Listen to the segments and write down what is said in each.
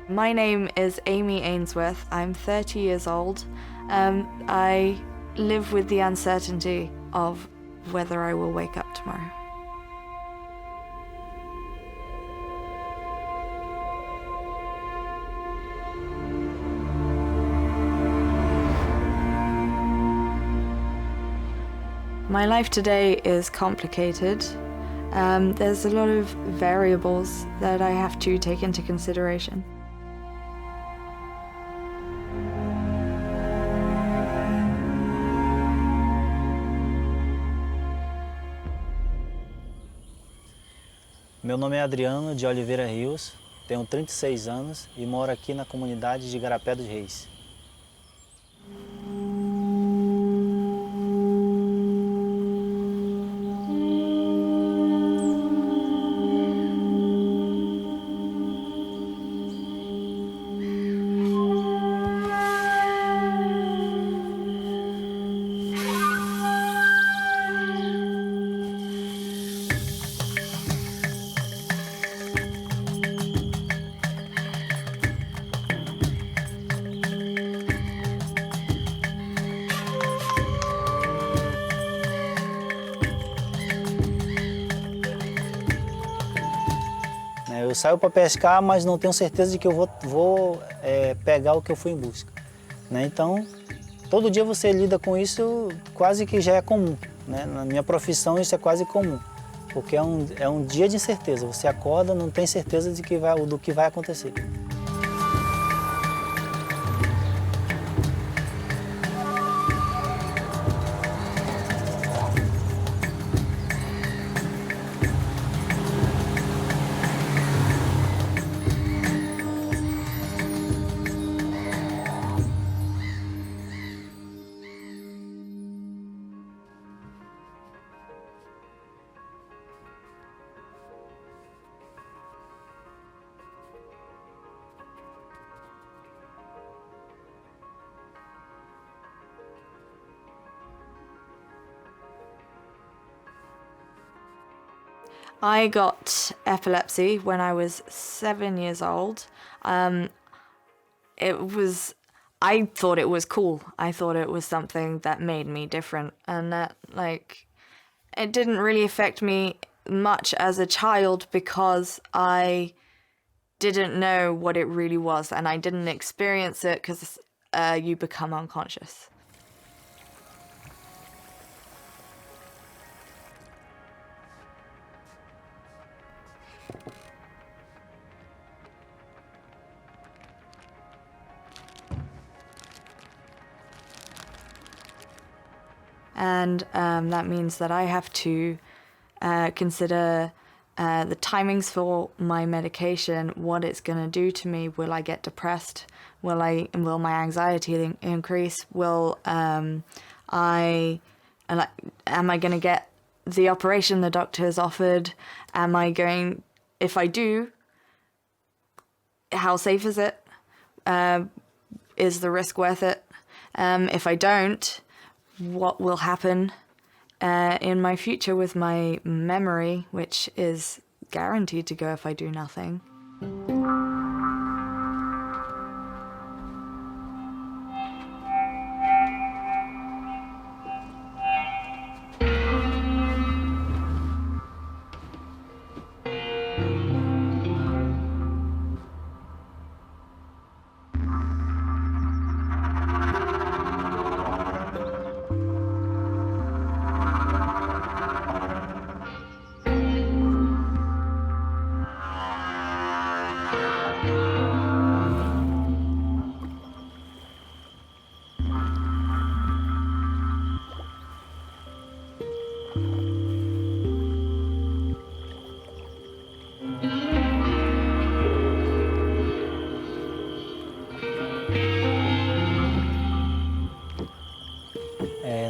My name is Amy Ainsworth. I'm 30 years old. I live with the uncertainty of whether I will wake up tomorrow. My life today is complicated. There's a lot of variables that I have to take into consideration. Meu nome é Adriano de Oliveira Rios, tenho 36 anos e moro aqui na comunidade de Igarapé dos Reis. Eu saio para pescar, mas não tenho certeza de que eu vou pegar o que eu fui em busca. Então, todo dia você lida com isso, quase que já é comum. Na minha profissão isso é quase comum, porque é um dia de incerteza. Você acorda, não tem certeza do que vai acontecer. I got epilepsy when I was 7 years old. I thought it was cool. I thought it was something that made me different, and that it didn't really affect me much as a child because I didn't know what it really was, and I didn't experience it because you become unconscious. And that means that I have to consider the timings for my medication, what it's going to do to me. Will I get depressed? Will my anxiety increase? Am I going to get the operation the doctor has offered? If I do, how safe is it? Is the risk worth it? If I don't, what will happen in my future with my memory, which is guaranteed to go if I do nothing.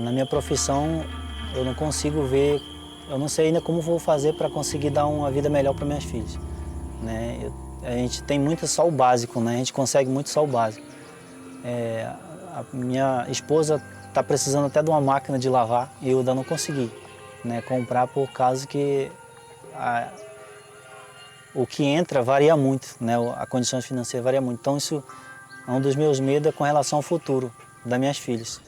Na minha profissão, eu não consigo ver, eu não sei ainda como vou fazer para conseguir dar uma vida melhor para minhas filhas. A gente tem muito só o básico, a gente consegue muito só o básico. A minha esposa está precisando até de uma máquina de lavar e eu ainda não consegui comprar por causa que o que entra varia muito, né? A condição financeira varia muito. Então isso é um dos meus medos com relação ao futuro das minhas filhas.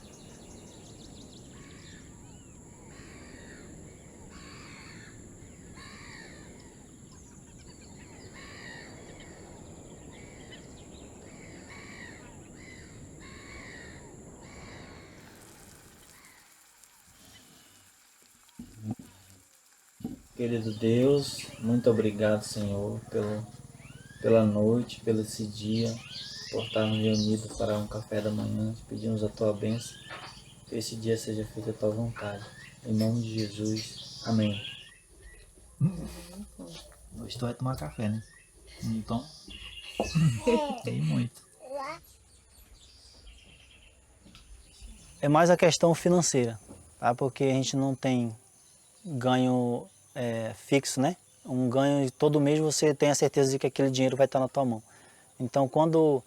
Querido Deus, muito obrigado, Senhor, pela noite, pelo esse dia, por estarmos reunidos para um café da manhã. Pedimos a Tua bênção, que esse dia seja feita a Tua vontade. Em nome de Jesus, amém. Hoje tu vai tomar café, né? Então, tem muito. É mais a questão financeira, tá? Porque a gente não tem ganho fixo, né? Um ganho todo mês você tem a certeza de que aquele dinheiro vai estar na tua mão. Então, quando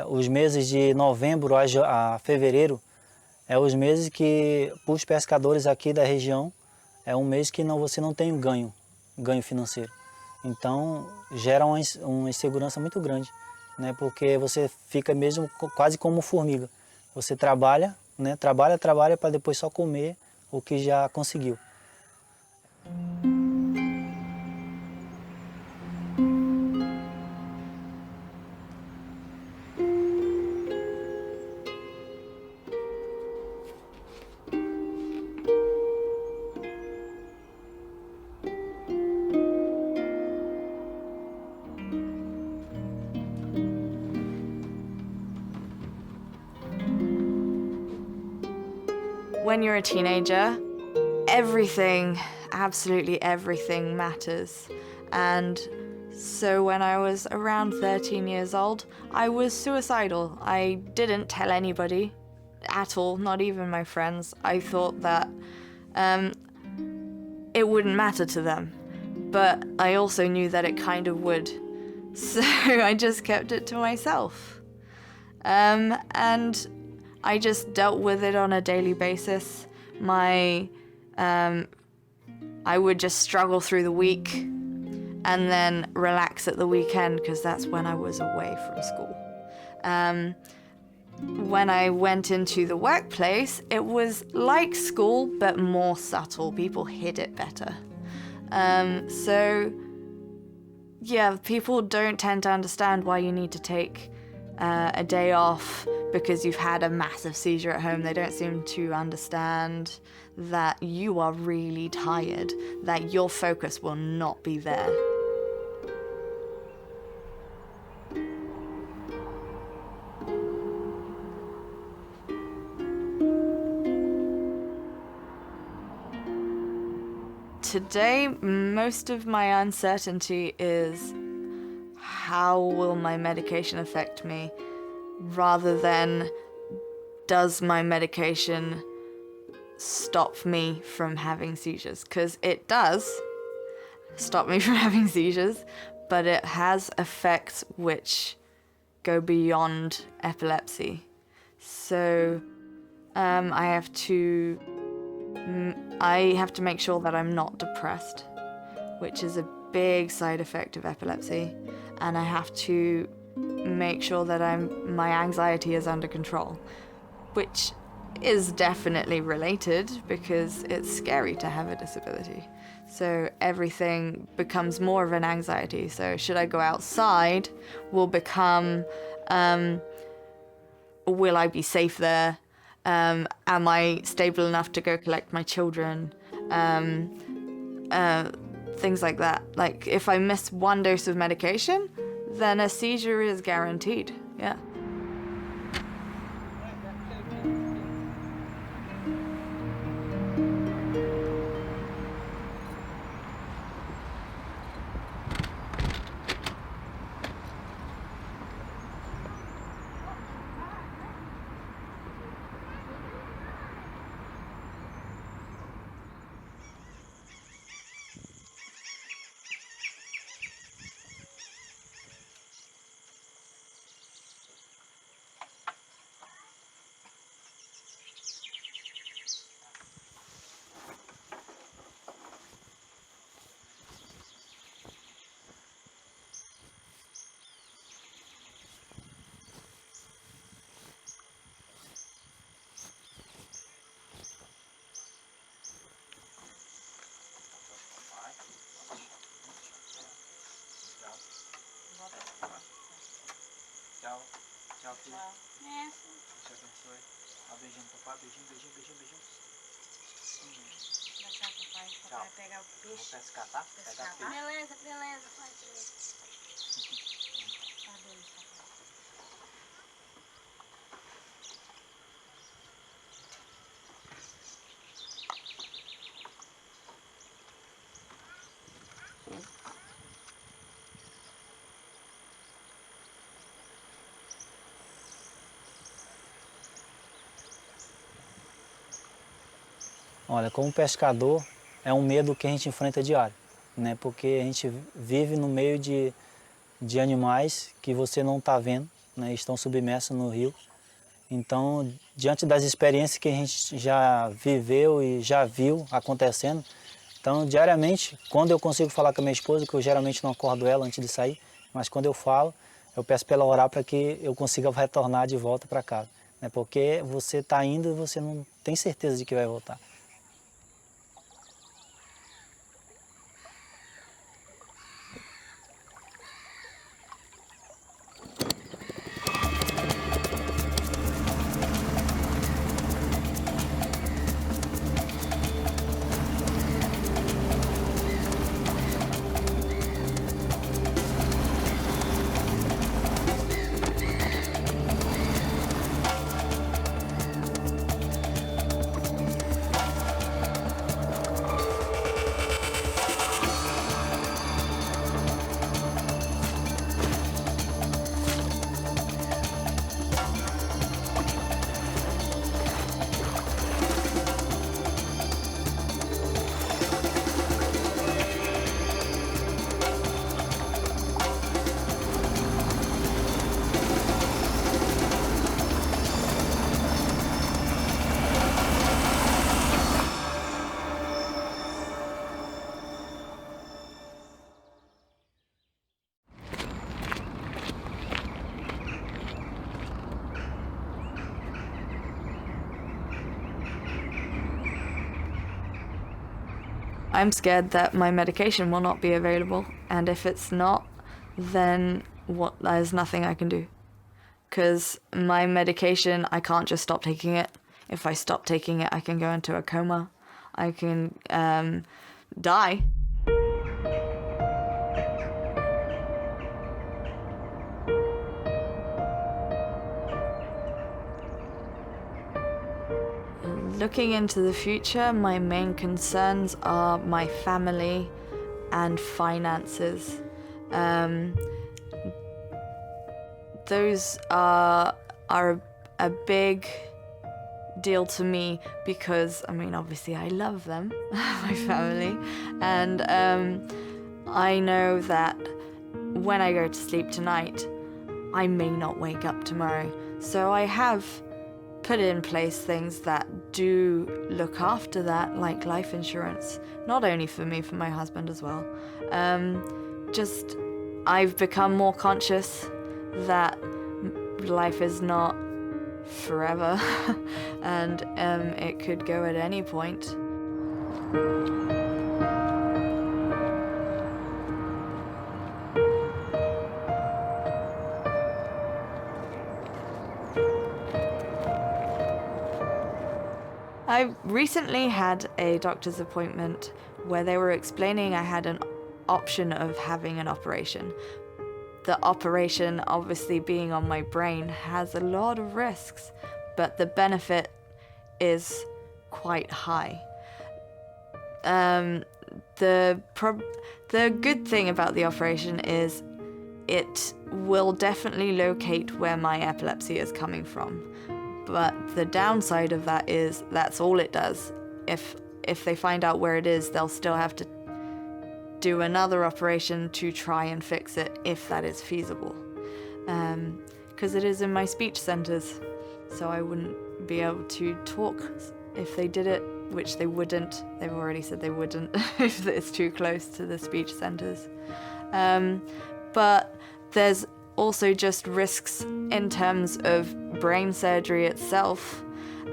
os meses de novembro a fevereiro é os meses que, para os pescadores aqui da região, é um mês que você não tem ganho financeiro. Então, gera uma insegurança muito grande, né? Porque você fica mesmo quase como formiga. Você trabalha, né? Trabalha para depois só comer o que já conseguiu. When you're a teenager, everything, absolutely everything matters. And so when I was around 13 years old, I was suicidal. I didn't tell anybody at all, not even my friends. I thought that it wouldn't matter to them, but I also knew that it kind of would. So I just kept it to myself. And I just dealt with it on a daily basis. I would just struggle through the week and then relax at the weekend because that's when I was away from school. When I went into the workplace, it was like school but more subtle. People hid it better. So yeah, people don't tend to understand why you need to take a day off because you've had a massive seizure at home. They don't seem to understand that you are really tired, that your focus will not be there. Today, most of my uncertainty is how will my medication affect me, rather than does my medication stop me from having seizures? Because it does stop me from having seizures, but it has effects which go beyond epilepsy. So I have to make sure that I'm not depressed, which is a big side effect of epilepsy, and I have to make sure that my anxiety is under control, which is definitely related because it's scary to have a disability. So everything becomes more of an anxiety. So should I go outside will become, will I be safe there? Am I stable enough to go collect my children? Things like that. Like if I miss one dose of medication, then a seizure is guaranteed. Yeah. Deus te abençoe. Dá um beijinho pro papai. Beijinho, beijinho, beijinho, beijinho. Tchau, papai. Papai vai pegar o Vou peixe. pescar, tá? Pegar peixe. Beleza, beleza. Faz isso. Adeus, papai. Olha, como pescador, é um medo que a gente enfrenta diário, né? Porque a gente vive no meio de animais que você não está vendo, né? Estão submersos no rio. Então, diante das experiências que a gente já viveu e já viu acontecendo, então, diariamente, quando eu consigo falar com a minha esposa, que eu geralmente não acordo ela antes de sair, mas quando eu falo, eu peço para ela orar para que eu consiga retornar de volta para casa, né? Porque você está indo e você não tem certeza de que vai voltar. I'm scared that my medication will not be available, and if it's not, then there's nothing I can do. Because my medication, I can't just stop taking it. If I stop taking it, I can go into a coma. I can die. Looking into the future, my main concerns are my family and finances. Those are a big deal to me because, I mean, obviously I love them, my family, and I know that when I go to sleep tonight, I may not wake up tomorrow. So I have put in place things that do look after that, like life insurance, not only for me, for my husband as well. Just I've become more conscious that life is not forever and it could go at any point. I recently had a doctor's appointment where they were explaining I had an option of having an operation. The operation, obviously being on my brain, has a lot of risks, but the benefit is quite high. The good thing about the operation is it will definitely locate where my epilepsy is coming from. But the downside of that is that's all it does. If they find out where it is, they'll still have to do another operation to try and fix it if that is feasible. Because it is in my speech centers, so I wouldn't be able to talk if they did it, which they wouldn't. They've already said they wouldn't if it's too close to the speech centers. But there's also just risks in terms of brain surgery itself.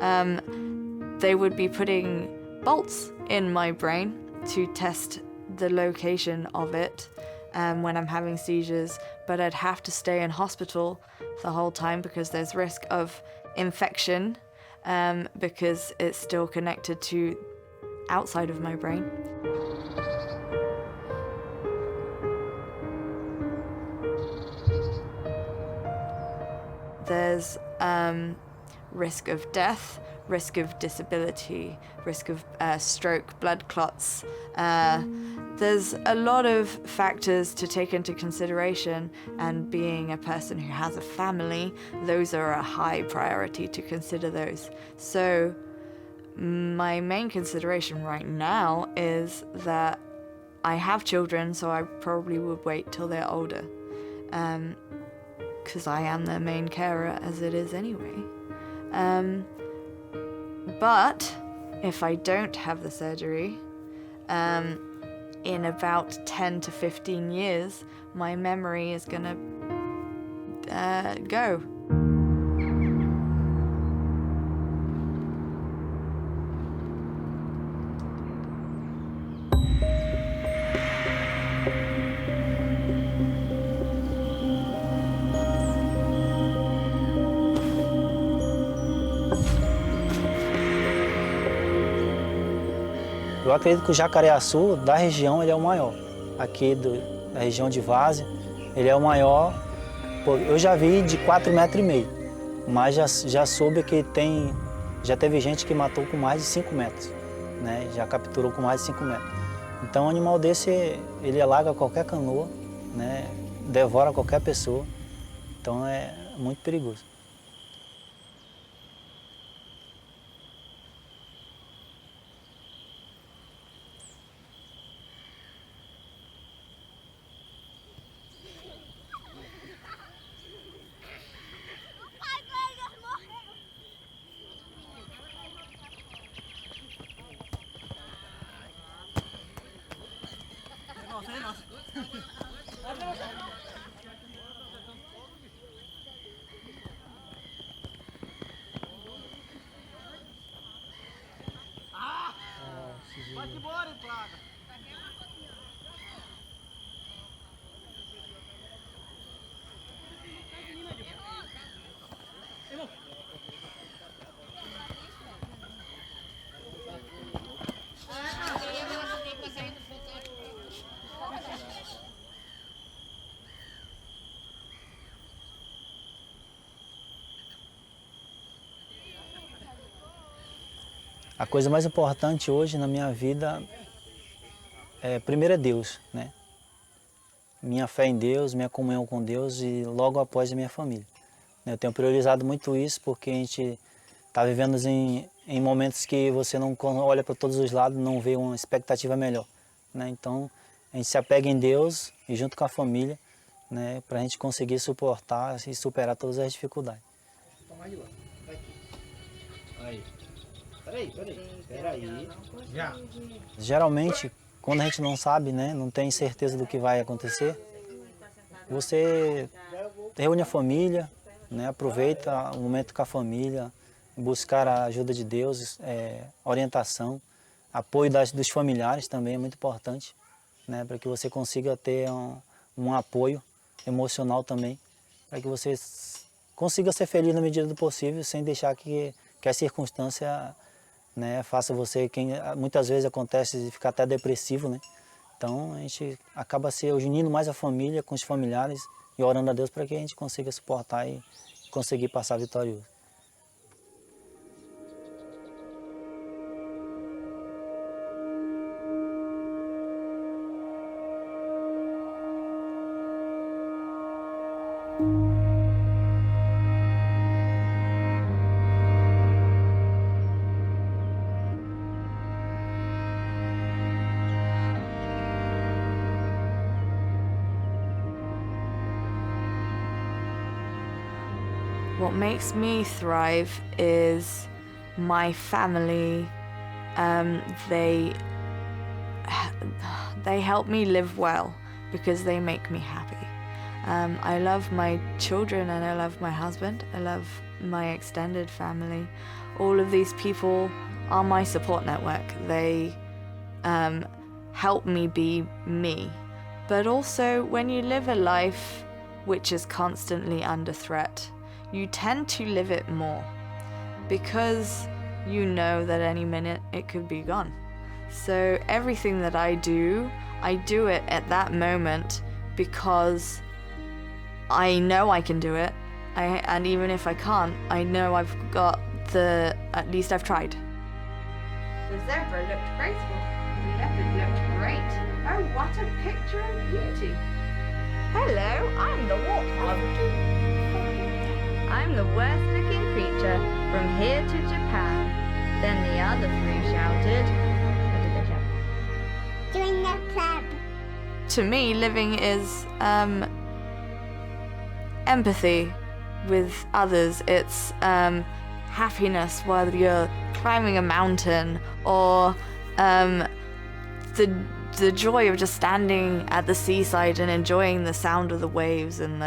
They would be putting bolts in my brain to test the location of it, when I'm having seizures, but I'd have to stay in hospital the whole time because there's risk of infection because it's still connected to outside of my brain. There's risk of death, risk of disability, risk of stroke, blood clots. There's a lot of factors to take into consideration, and being a person who has a family, those are a high priority to consider those. So my main consideration right now is that I have children, so I probably would wait till they're older. Because I am their main carer as it is anyway. But if I don't have the surgery, in about 10 to 15 years, my memory is gonna go. Eu acredito que o jacaré-açu da região ele é o maior. Aqui da região de Várzea, ele é o maior. Eu já vi de 4,5 metros, mas já soube que já teve gente que matou com mais de 5 metros, né? Já capturou com mais de 5 metros. Então um animal desse, ele alaga qualquer canoa, né? Devora qualquer pessoa, então é muito perigoso. Vai-te embora, plaga! A coisa mais importante hoje na minha vida primeiro é Deus, né? Minha fé em Deus, minha comunhão com Deus e logo após a minha família. Eu tenho priorizado muito isso porque a gente está vivendo em momentos que você não olha para todos os lados, não vê uma expectativa melhor, né? Então a gente se apega em Deus e junto com a família, né, para a gente conseguir suportar e superar todas as dificuldades. Toma aí, ó. Vai aqui. Aí. Peraí. Já. Geralmente, quando a gente não sabe, né, não tem certeza do que vai acontecer, você reúne a família, né, aproveita o momento com a família, buscar a ajuda de Deus, orientação, apoio dos familiares também é muito importante, né, para que você consiga ter um apoio emocional também, para que você consiga ser feliz na medida do possível, sem deixar que a circunstância, né, faça você, muitas vezes acontece de ficar até depressivo, né? Então a gente acaba se unindo mais a família com os familiares e orando a Deus para que a gente consiga suportar e conseguir passar vitorioso. What makes me thrive is my family. They help me live well because they make me happy. I love my children and I love my husband. I love my extended family. All of these people are my support network. They help me be me. But also, when you live a life which is constantly under threat, you tend to live it more because you know that any minute it could be gone. So everything that I do it at that moment because I know I can do it. And even if I can't, I know I've got at least I've tried. The zebra looked graceful. The leopard looked great. Oh, what a picture of beauty. Hello, I'm the warthog. I'm the worst looking creature from here to Japan. Then the other three shouted. What did they shout? Join the club. To me, living is empathy with others. It's happiness, whether you're climbing a mountain or the joy of just standing at the seaside and enjoying the sound of the waves, and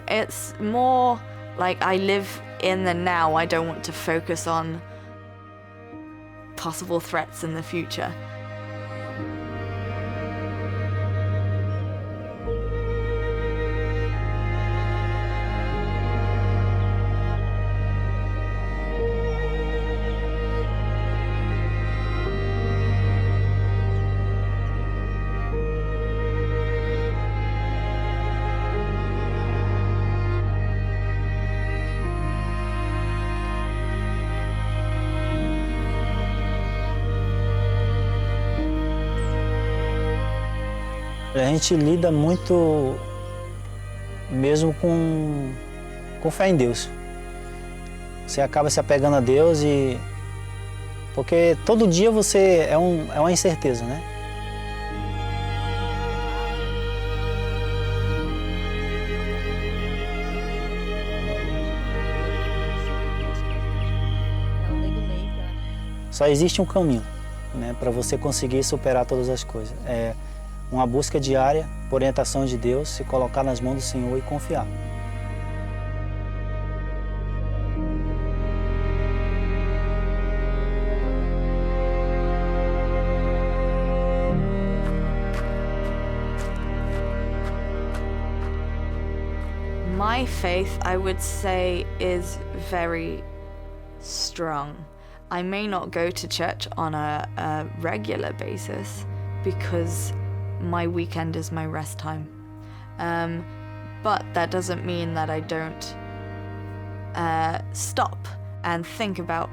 it's more like I live in the now. I don't want to focus on possible threats in the future. A gente lida muito mesmo com fé em Deus. Você acaba se apegando a Deus porque todo dia você é uma incerteza, né? Só existe um caminho, né, para você conseguir superar todas as coisas. É uma busca diária por orientação de Deus, se colocar nas mãos do Senhor e confiar. My faith, I would say, is very strong. I may not go to church on a regular basis because my weekend is my rest time. But that doesn't mean that I don't stop and think about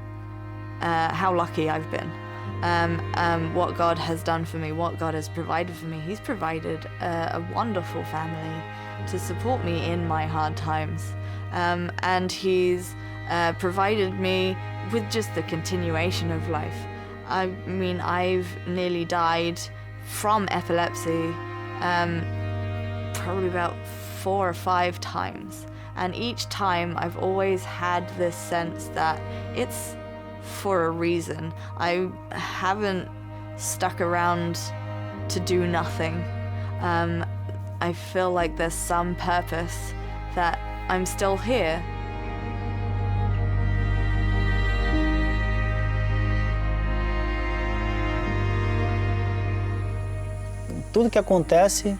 how lucky I've been, what God has done for me, what God has provided for me. He's provided a wonderful family to support me in my hard times, and He's provided me with just the continuation of life. I mean, I've nearly died from epilepsy probably about 4 or 5 times, and each time I've always had this sense that it's for a reason. I haven't stuck around to do nothing. I feel like there's some purpose, that I'm still here. Tudo que acontece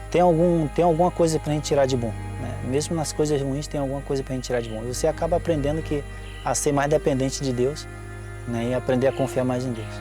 tem alguma coisa para a gente tirar de bom, né? Mesmo nas coisas ruins tem alguma coisa para a gente tirar de bom. E você acaba aprendendo a ser mais dependente de Deus, né? E aprender a confiar mais em Deus.